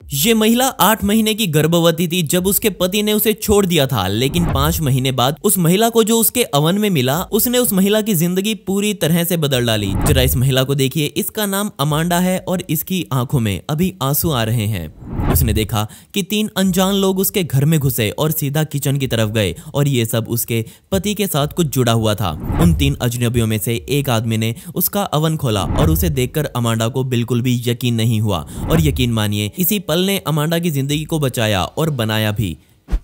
ये महिला 8 महीने की गर्भवती थी जब उसके पति ने उसे छोड़ दिया था, लेकिन 5 महीने बाद उस महिला को जो उसके अवन में मिला, उसने उस महिला की जिंदगी पूरी तरह से बदल डाली। जरा इस महिला को देखिए, इसका नाम अमांडा है और इसकी आंखों में अभी आंसू आ रहे हैं। उसने देखा कि 3 अनजान लोग उसके घर में घुसे और सीधा किचन की तरफ गए और ये सब उसके पति के साथ कुछ जुड़ा हुआ था। उन 3 अजनबियों में से एक आदमी ने उसका अवन खोला और उसे देखकर अमांडा को बिल्कुल भी यकीन नहीं हुआ और यकीन मानिए इसी पल ने अमांडा की जिंदगी को बचाया और बनाया भी।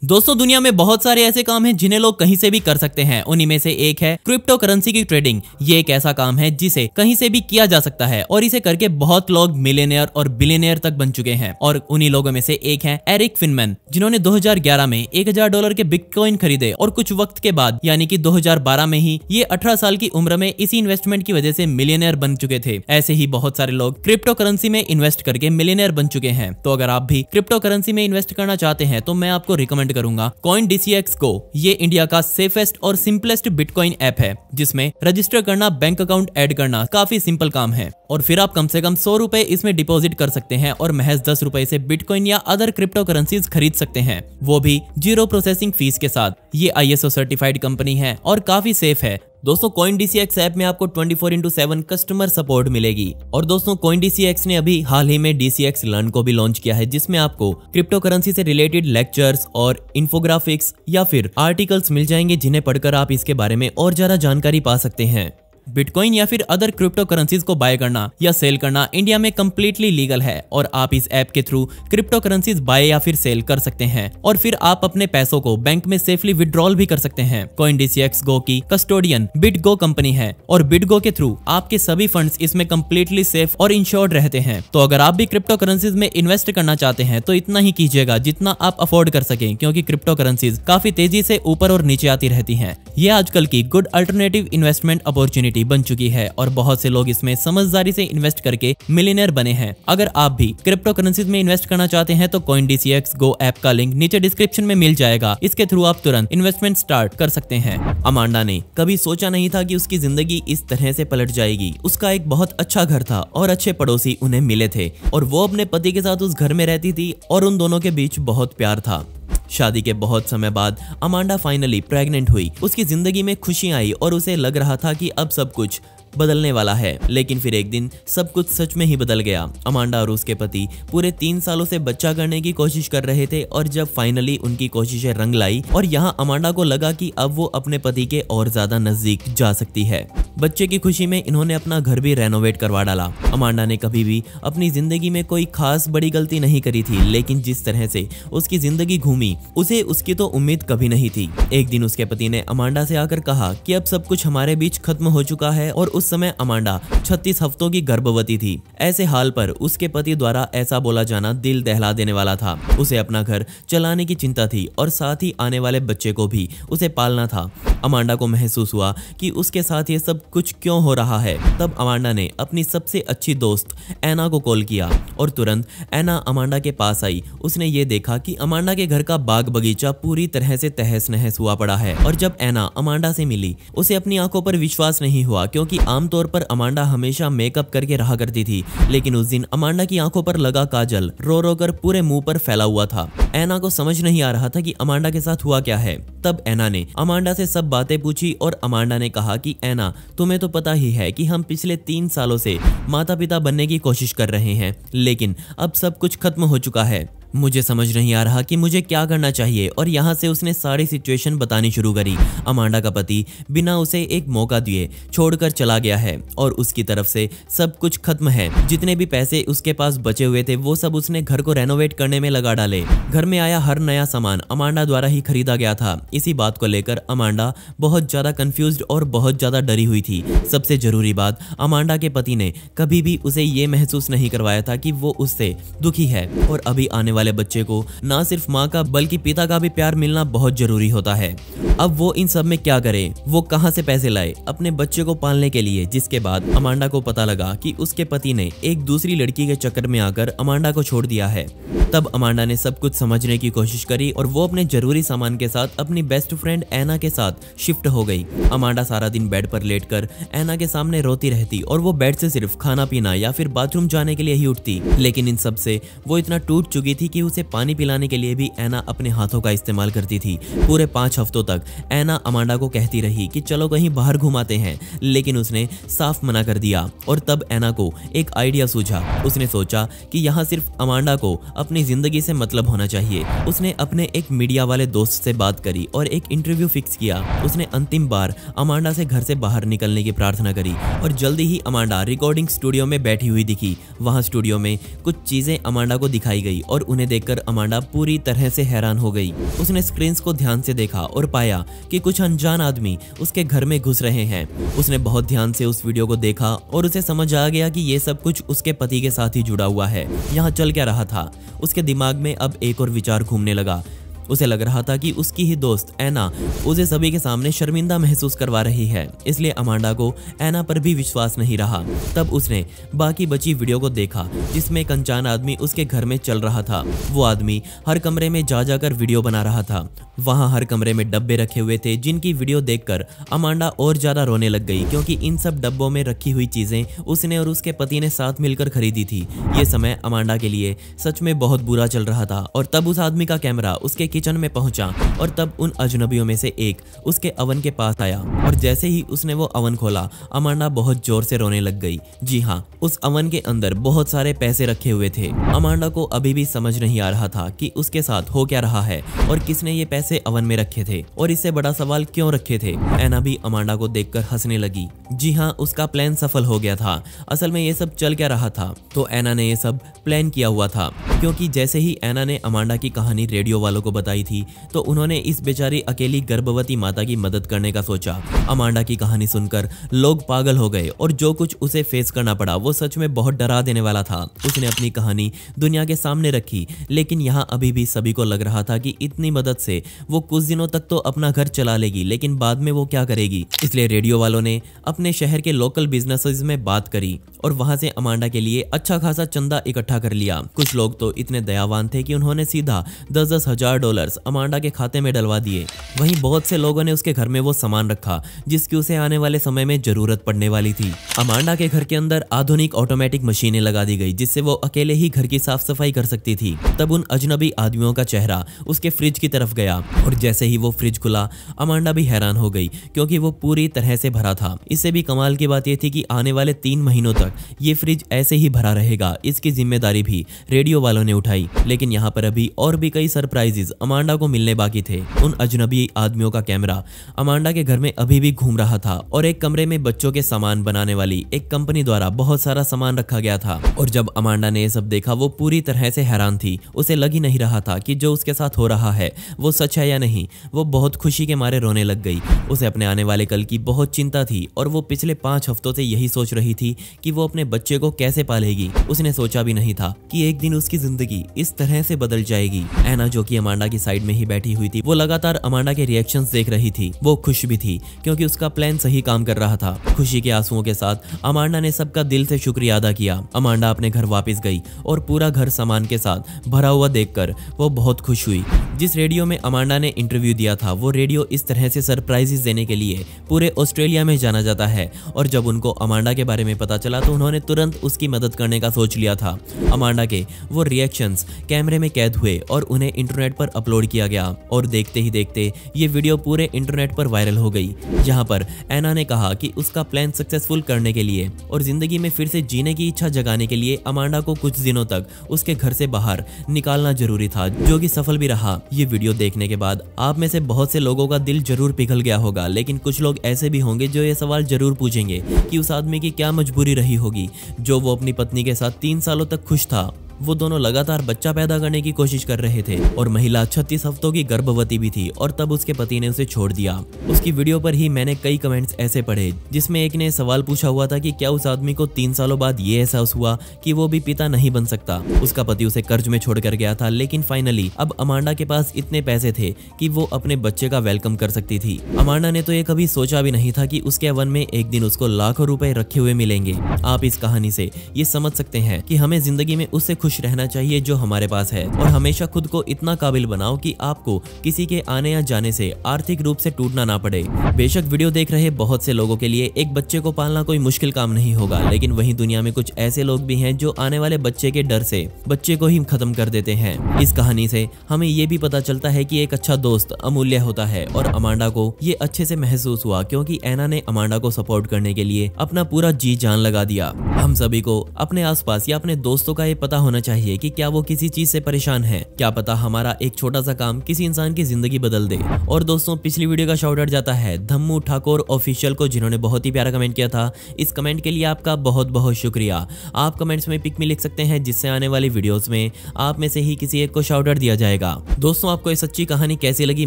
दोस्तों, दुनिया में बहुत सारे ऐसे काम हैं जिन्हें लोग कहीं से भी कर सकते हैं। उन्हीं में से एक है क्रिप्टो करेंसी की ट्रेडिंग। ये एक ऐसा काम है जिसे कहीं से भी किया जा सकता है और इसे करके बहुत लोग मिलियनेयर और बिलियनेयर तक बन चुके हैं। और उन्हीं लोगों में से एक है एरिक फिनमैन, जिन्होंने 2011 में $1000 के बिटकॉइन खरीदे और कुछ वक्त के बाद यानी कि 2012 में ही ये 18 साल की उम्र में इसी इन्वेस्टमेंट की वजह से मिलियनेयर बन चुके थे। ऐसे ही बहुत सारे लोग क्रिप्टो करेंसी में इन्वेस्ट करके मिलियनेयर बन चुके हैं। तो अगर आप भी क्रिप्टो करेंसी में इन्वेस्ट करना चाहते हैं तो मैं आपको रिकमेंड करूंगा CoinDCX Go। ये इंडिया का सेफेस्ट और सिंपलेस्ट बिटकॉइन ऐप है जिसमें रजिस्टर करना, बैंक अकाउंट ऐड करना काफी सिंपल काम है और फिर आप कम से कम 100 रुपए इसमें डिपॉजिट कर सकते हैं और महज 10 रुपए से बिटकॉइन या अदर क्रिप्टो करेंसीज खरीद सकते हैं, वो भी 0 प्रोसेसिंग फीस के साथ। ये ISO सर्टिफाइड कंपनी है और काफी सेफ है। दोस्तों, CoinDCX ऐप में आपको 24/7 कस्टमर सपोर्ट मिलेगी। और दोस्तों, CoinDCX ने अभी हाल ही में DCX लर्न को भी लॉन्च किया है, जिसमें आपको क्रिप्टो करेंसी से रिलेटेड लेक्चर्स और इन्फोग्राफिक्स या फिर आर्टिकल्स मिल जाएंगे, जिन्हें पढ़कर आप इसके बारे में और ज्यादा जानकारी पा सकते हैं। बिटकॉइन या फिर अदर क्रिप्टो करेंसीज को बाय करना या सेल करना इंडिया में कंप्लीटली लीगल है और आप इस ऐप के थ्रू क्रिप्टो करेंसीज बाय या फिर सेल कर सकते हैं और फिर आप अपने पैसों को बैंक में सेफली विड्रॉल भी कर सकते हैं। CoinDCX Go की कस्टोडियन BitGo कंपनी है और BitGo के थ्रू आपके सभी फंड्स इसमें कंप्लीटली सेफ और इंश्योर्ड रहते हैं। तो अगर आप भी क्रिप्टो करेंसीज में इन्वेस्ट करना चाहते हैं तो इतना ही कीजिएगा जितना आप अफोर्ड कर सकें, क्योंकि क्रिप्टो करेंसीज काफी तेजी से ऊपर और नीचे आती रहती हैं। ये आजकल की गुड अल्टरनेटिव इन्वेस्टमेंट अपॉर्चुनिटी बन चुकी है और बहुत से लोग इसमें समझदारी से इन्वेस्ट करके मिलियनेयर बने हैं। अगर आप भी क्रिप्टो करेंसीज में इन्वेस्ट करना चाहते हैं तो CoinDCX Go ऐप का लिंक नीचे डिस्क्रिप्शन में मिल जाएगा। इसके थ्रू आप तुरंत इन्वेस्टमेंट स्टार्ट कर सकते हैं। अमांडा ने कभी सोचा नहीं था कि उसकी जिंदगी इस तरह से पलट जाएगी। उसका एक बहुत अच्छा घर था और अच्छे पड़ोसी उन्हें मिले थे और वो अपने पति के साथ उस घर में रहती थी और उन दोनों के बीच बहुत प्यार था। शादी के बहुत समय बाद अमांडा फाइनली प्रेग्नेंट हुई। उसकी जिंदगी में खुशी आई और उसे लग रहा था कि अब सब कुछ बदलने वाला है, लेकिन फिर एक दिन सब कुछ सच में ही बदल गया। अमांडा और उसके पति पूरे 3 सालों से बच्चा करने की कोशिश कर रहे थे और जब फाइनली उनकी कोशिशें रंग लाई और यहाँ अमांडा को लगा कि अब वो अपने पति के और ज्यादा नजदीक जा सकती है। बच्चे की खुशी में इन्होंने अपना घर भी रेनोवेट करवा डाला। अमांडा ने कभी भी अपनी जिंदगी में कोई खास बड़ी गलती नहीं करी थी, लेकिन जिस तरह से उसकी जिंदगी घूमी उसे उसकी तो उम्मीद कभी नहीं थी। एक दिन उसके पति ने अमांडा से आकर कहा कि अब सब कुछ हमारे बीच खत्म हो चुका है और उस समय अमांडा 36 हफ्तों की गर्भवती थी। ऐसे हाल पर उसके पति द्वारा ऐसा बोला जाना दिल दहला देने वाला था। उसे अपना घर चलाने की चिंता थी और साथ ही आने वाले बच्चे को भी उसे पालना था। अमांडा को महसूस हुआ कि उसके साथ ये सब कुछ क्यों हो रहा है। तब अमांडा ने अपनी सबसे अच्छी दोस्त एना को कॉल किया और तुरंत एना अमांडा के पास आई। उसने ये देखा कि अमांडा के घर का बाग बगीचा पूरी तरह से तहस नहस हुआ पड़ा है और जब एना अमांडा से मिली उसे अपनी आंखों पर विश्वास नहीं हुआ, क्योंकि आमतौर पर अमांडा हमेशा मेकअप करके रहा करती थी, लेकिन उस दिन अमांडा की आंखों पर लगा काजल रो रो कर पूरे मुंह पर फैला हुआ था। एना को समझ नहीं आ रहा था कि अमांडा के साथ हुआ क्या है। तब एना ने अमांडा से सब बातें पूछी और अमांडा ने कहा कि एना, तुम्हें तो पता ही है कि हम पिछले 3 सालों से माता पिता बनने की कोशिश कर रहे हैं, लेकिन अब सब कुछ खत्म हो चुका है। मुझे समझ नहीं आ रहा कि मुझे क्या करना चाहिए। और यहाँ से उसने सारी सिचुएशन बतानी शुरू करी। अमांडा का पति बिना उसे एक मौका दिए छोड़कर चला गया है और उसकी तरफ से सब कुछ खत्म है। जितने भी पैसे उसके पास बचे हुए थे वो सब उसने घर को रेनोवेट करने में लगा डाले। घर में आया हर नया सामान अमांडा द्वारा ही खरीदा गया था। इसी बात को लेकर अमांडा बहुत ज्यादा कंफ्यूज्ड और बहुत ज्यादा डरी हुई थी। सबसे जरूरी बात, अमांडा के पति ने कभी भी उसे ये महसूस नहीं करवाया था कि वो उससे दुखी है और अभी आने वाले बच्चे को ना सिर्फ माँ का बल्कि पिता का भी प्यार मिलना बहुत जरूरी होता है। अब वो इन सब में क्या करे, वो कहाँ से पैसे लाए अपने बच्चे को पालने के लिए। जिसके बाद अमांडा को पता लगा कि उसके पति ने एक दूसरी लड़की के चक्कर में आकर अमांडा को छोड़ दिया है। तब अमांडा ने सब कुछ समझने की कोशिश करी और वो अपने जरूरी सामान के साथ अपनी बेस्ट फ्रेंड एना के साथ शिफ्ट हो गई। अमांडा सारा दिन बेड पर लेटकर एना के सामने रोती रहती और वो बेड से सिर्फ खाना पीना या फिर बाथरूम जाने के लिए ही उठती। लेकिन इन सब से वो इतना टूट चुकी थी कि उसे पानी पिलाने के लिए भी एना अपने हाथों का इस्तेमाल करती थी। पूरे 5 हफ्तों तक एना अमांडा को कहती रही कि चलो कहीं बाहर घुमाते हैं, लेकिन उसने साफ मना कर दिया। और तब एना को एक आइडिया सूझा। उसने सोचा कि यहाँ सिर्फ अमांडा को अपनी जिंदगी से मतलब होना चाहिए। उसने अपने एक मीडिया वाले दोस्त से बात करी और एक इंटरव्यू फिक्स किया। उसने अंतिम बार अमांडा से घर से बाहर निकलने की प्रार्थना करी और जल्दी ही अमांडा रिकॉर्डिंग स्टूडियो में बैठी हुई दिखी। वहां स्टूडियो में कुछ चीजें अमांडा को दिखाई गई और उन्हें देखकर अमांडा पूरी तरह से हैरान हो गई। उसने स्क्रीन को ध्यान से देखा और पाया कि कुछ अनजान आदमी उसके घर में घुस रहे हैं। उसने बहुत ध्यान से उस वीडियो को देखा और उसे समझ आ गया कि ये सब कुछ उसके पति के साथ ही जुड़ा हुआ है। यहाँ चल क्या रहा था, उसके दिमाग में अब एक और विचार घूमने लगा। उसे लग रहा था कि उसकी ही दोस्त एना उसे सभी के सामने शर्मिंदा महसूस करवा रही है, इसलिए अमांडा को एना पर भी विश्वास नहीं रहा। तब उसने बाकी बची वीडियो को देखा जिसमें एक अनजान आदमी उसके घर में चल रहा था। वो आदमी हर कमरे में जा जाकर वीडियो बना रहा था। वहां हर कमरे में डब्बे रखे हुए थे जिनकी वीडियो देखकर अमांडा और ज्यादा रोने लग गई, क्योंकि इन सब डब्बों में रखी हुई चीजें उसने और उसके पति ने साथ मिलकर खरीदी थी। ये समय अमांडा के लिए सच में बहुत बुरा चल रहा था। और तब उस आदमी का कैमरा उसके किचन में पहुंचा और तब उन अजनबियों में से एक उसके अवन के पास आया और जैसे ही उसने वो अवन खोला अमांडा बहुत जोर से रोने लग गई। जी हाँ, उस अवन के अंदर बहुत सारे पैसे रखे हुए थे। अमांडा को अभी भी समझ नहीं आ रहा था कि उसके साथ हो क्या रहा है और किसने ये पैसे अवन में रखे थे और इससे बड़ा सवाल क्यों रखे थे। एना भी अमांडा को देखकर हंसने लगी। जी हाँ, उसका प्लान सफल हो गया था। असल में ये सब चल क्या रहा था, तो एना ने ये सब प्लान किया हुआ था, क्योंकि जैसे ही एना ने अमांडा की कहानी रेडियो वालों को बताई थी तो उन्होंने इस बेचारी अकेली गर्भवती माता की मदद करने का सोचा। अमांडा की कहानी सुनकर लोग पागल हो गए और जो कुछ उसे फेस करना पड़ा वो सच में बहुत डरा देने वाला था। उसने अपनी कहानी दुनिया के सामने रखी, लेकिन यहाँ अभी भी सभी को लग रहा था कि इतनी मदद से वो कुछ दिनों तक तो अपना घर चला लेगी, लेकिन बाद में वो क्या करेगी। इसलिए रेडियो वालों ने अपने शहर के लोकल बिजनेसेस में बात करी और वहां से अमांडा के लिए अच्छा खासा चंदा इकट्ठा कर लिया। कुछ लोग तो इतने दयावान थे कि उन्होंने सीधा 10-10 हजार डॉलर्स अमांडा के खाते में डलवा दिए। वहीं बहुत से लोगों ने उसके घर में वो सामान रखा जिसकी उसे आने वाले समय में जरूरत पड़ने वाली थी। अमांडा के घर के अंदर आधुनिक ऑटोमेटिक मशीनें लगा दी गई जिससे वो अकेले ही घर की साफ सफाई कर सकती थी। तब उन अजनबी आदमियों का चेहरा उसके फ्रिज की तरफ गया और जैसे ही वो फ्रिज खुला अमांडा भी हैरान हो गई, क्योंकि वो पूरी तरह से भरा था। इससे भी कमाल की बात यह थी कि आने वाले 3 महीनों तक ये फ्रिज ऐसे ही भरा रहेगा। इसकी जिम्मेदारी भी रेडियो वालों ने उठाई। लेकिन यहाँ पर अभी और भी कई सरप्राइजेस अमांडा को मिलने बाकी थे। उन अजनबी आदमियों का कैमरा अमांडा के घर में अभी भी घूम रहा था और एक कमरे में बच्चों के सामान बनाने वाली एक कंपनी द्वारा बहुत सारा सामान रखा गया था। और जब अमांडा ने ये सब देखा वो पूरी तरह से हैरान थी। उसे लग ही नहीं रहा था कि जो उसके साथ हो रहा है वो सच है या नहीं। वो बहुत खुशी के मारे रोने लग गई। उसे अपने आने वाले कल की बहुत चिंता थी और वो पिछले 5 हफ्तों से यही सोच रही थी कि वो अपने बच्चे को कैसे पालेगी। उसने सोचा भी नहीं था कि एक दिन उसकी जिंदगी इस तरह से बदल जाएगी। एना जो कि अमांडा की साइड में ही बैठी हुई थी, वो लगातार अमांडा के रिएक्शंस देख रही थी। वो खुश भी थी क्योंकि उसका प्लान सही काम कर रहा था। खुशी के आंसुओं के साथ अमांडा ने सबका दिल से शुक्रिया अदा किया। अमांडा अपने घर वापस गई और पूरा घर सामान के साथ भरा हुआ देखकर वो बहुत खुश हुई। जिस रेडियो में अमांडा ने इंटरव्यू दिया था वो रेडियो इस तरह से सरप्राइजेस देने के लिए पूरे ऑस्ट्रेलिया में जाना जाता है। और जब उनको अमांडा के बारे में पता चला तो उन्होंने तुरंत उसकी मदद करने का सोच लिया था। अमांडा के वो रिएक्शंस कैमरे में कैद हुए और उन्हें इंटरनेट पर अपलोड किया गया और देखते ही देखते ये वीडियो पूरे इंटरनेट पर वायरल हो गई, जहां पर एना ने कहा कि उसका प्लान सक्सेसफुल करने के लिए और जिंदगी में फिर से जीने की इच्छा जगाने के लिए अमांडा को कुछ दिनों तक उसके घर से बाहर निकालना जरूरी था, जो कि सफल भी रहा। ये वीडियो देखने के बाद आप में से बहुत से लोगों का दिल जरूर पिघल गया होगा, लेकिन कुछ लोग ऐसे भी होंगे जो ये सवाल जरूर पूछेंगे कि उस आदमी की क्या मजबूरी रही होगी जो वो अपनी पत्नी के साथ 3 सालों तक खुश था। वो दोनों लगातार बच्चा पैदा करने की कोशिश कर रहे थे और महिला 36 हफ्तों की गर्भवती भी थी और तब उसके पति ने उसे छोड़ दिया। उसकी वीडियो पर ही मैंने कई कमेंट्स ऐसे पढ़े जिसमें एक ने सवाल पूछा हुआ था कि क्या उस आदमी को 3 सालों बाद ये एहसास हुआ कि वो भी पिता नहीं बन सकता। उसका पति उसे कर्ज में छोड़ कर गया था, लेकिन फाइनली अब अमांडा के पास इतने पैसे थे कि वो अपने बच्चे का वेलकम कर सकती थी। अमांडा ने तो ये कभी सोचा भी नहीं था कि उसके अवन में एक दिन उसको लाखों रुपए रखे हुए मिलेंगे। आप इस कहानी से ये समझ सकते हैं कि हमें जिंदगी में उससे खुश रहना चाहिए जो हमारे पास है और हमेशा खुद को इतना काबिल बनाओ कि आपको किसी के आने या जाने से आर्थिक रूप से टूटना ना पड़े। बेशक वीडियो देख रहे बहुत से लोगों के लिए एक बच्चे को पालना कोई मुश्किल काम नहीं होगा, लेकिन वहीं दुनिया में कुछ ऐसे लोग भी हैं जो आने वाले बच्चे के डर से बच्चे को ही खत्म कर देते हैं। इस कहानी से हमें ये भी पता चलता है कि एक अच्छा दोस्त अमूल्य होता है और अमांडा को ये अच्छे से महसूस हुआ क्योंकि एना ने अमांडा को सपोर्ट करने के लिए अपना पूरा जी जान लगा दिया। हम सभी को अपने आसपास या अपने दोस्तों का ये पता होना चाहिए कि क्या वो किसी चीज से परेशान है। क्या पता हमारा एक छोटा सा काम किसी इंसान की जिंदगी बदल दे। और दोस्तों, पिछली वीडियो का शाउट आउट जाता है धम्मू ठाकुर ऑफिशियल को, जिन्होंने बहुत ही प्यारा कमेंट किया था। इस कमेंट के लिए आपका बहुत बहुत शुक्रिया। आप कमेंट्स में पिक में लिख सकते हैं जिससे आने वाली वीडियोस में आप में से ही किसी एक को शाउट आउट दिया जाएगा। दोस्तों, आपको ये सच्ची कहानी कैसी लगी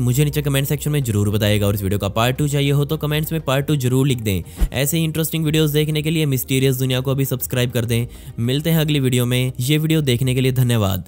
मुझे नीचे कमेंट सेक्शन में जरूर बताइएगा और इस वीडियो का पार्ट 2 चाहिए हो तो कमेंट्स में पार्ट 2 जरूर लिख दें। ऐसे ही इंटरेस्टिंग वीडियोस देखने के लिए मिस्टीरियस दुनिया को अभी सब्सक्राइब कर दें। मिलते हैं अगली वीडियो में। ये वीडियो देखने के लिए धन्यवाद।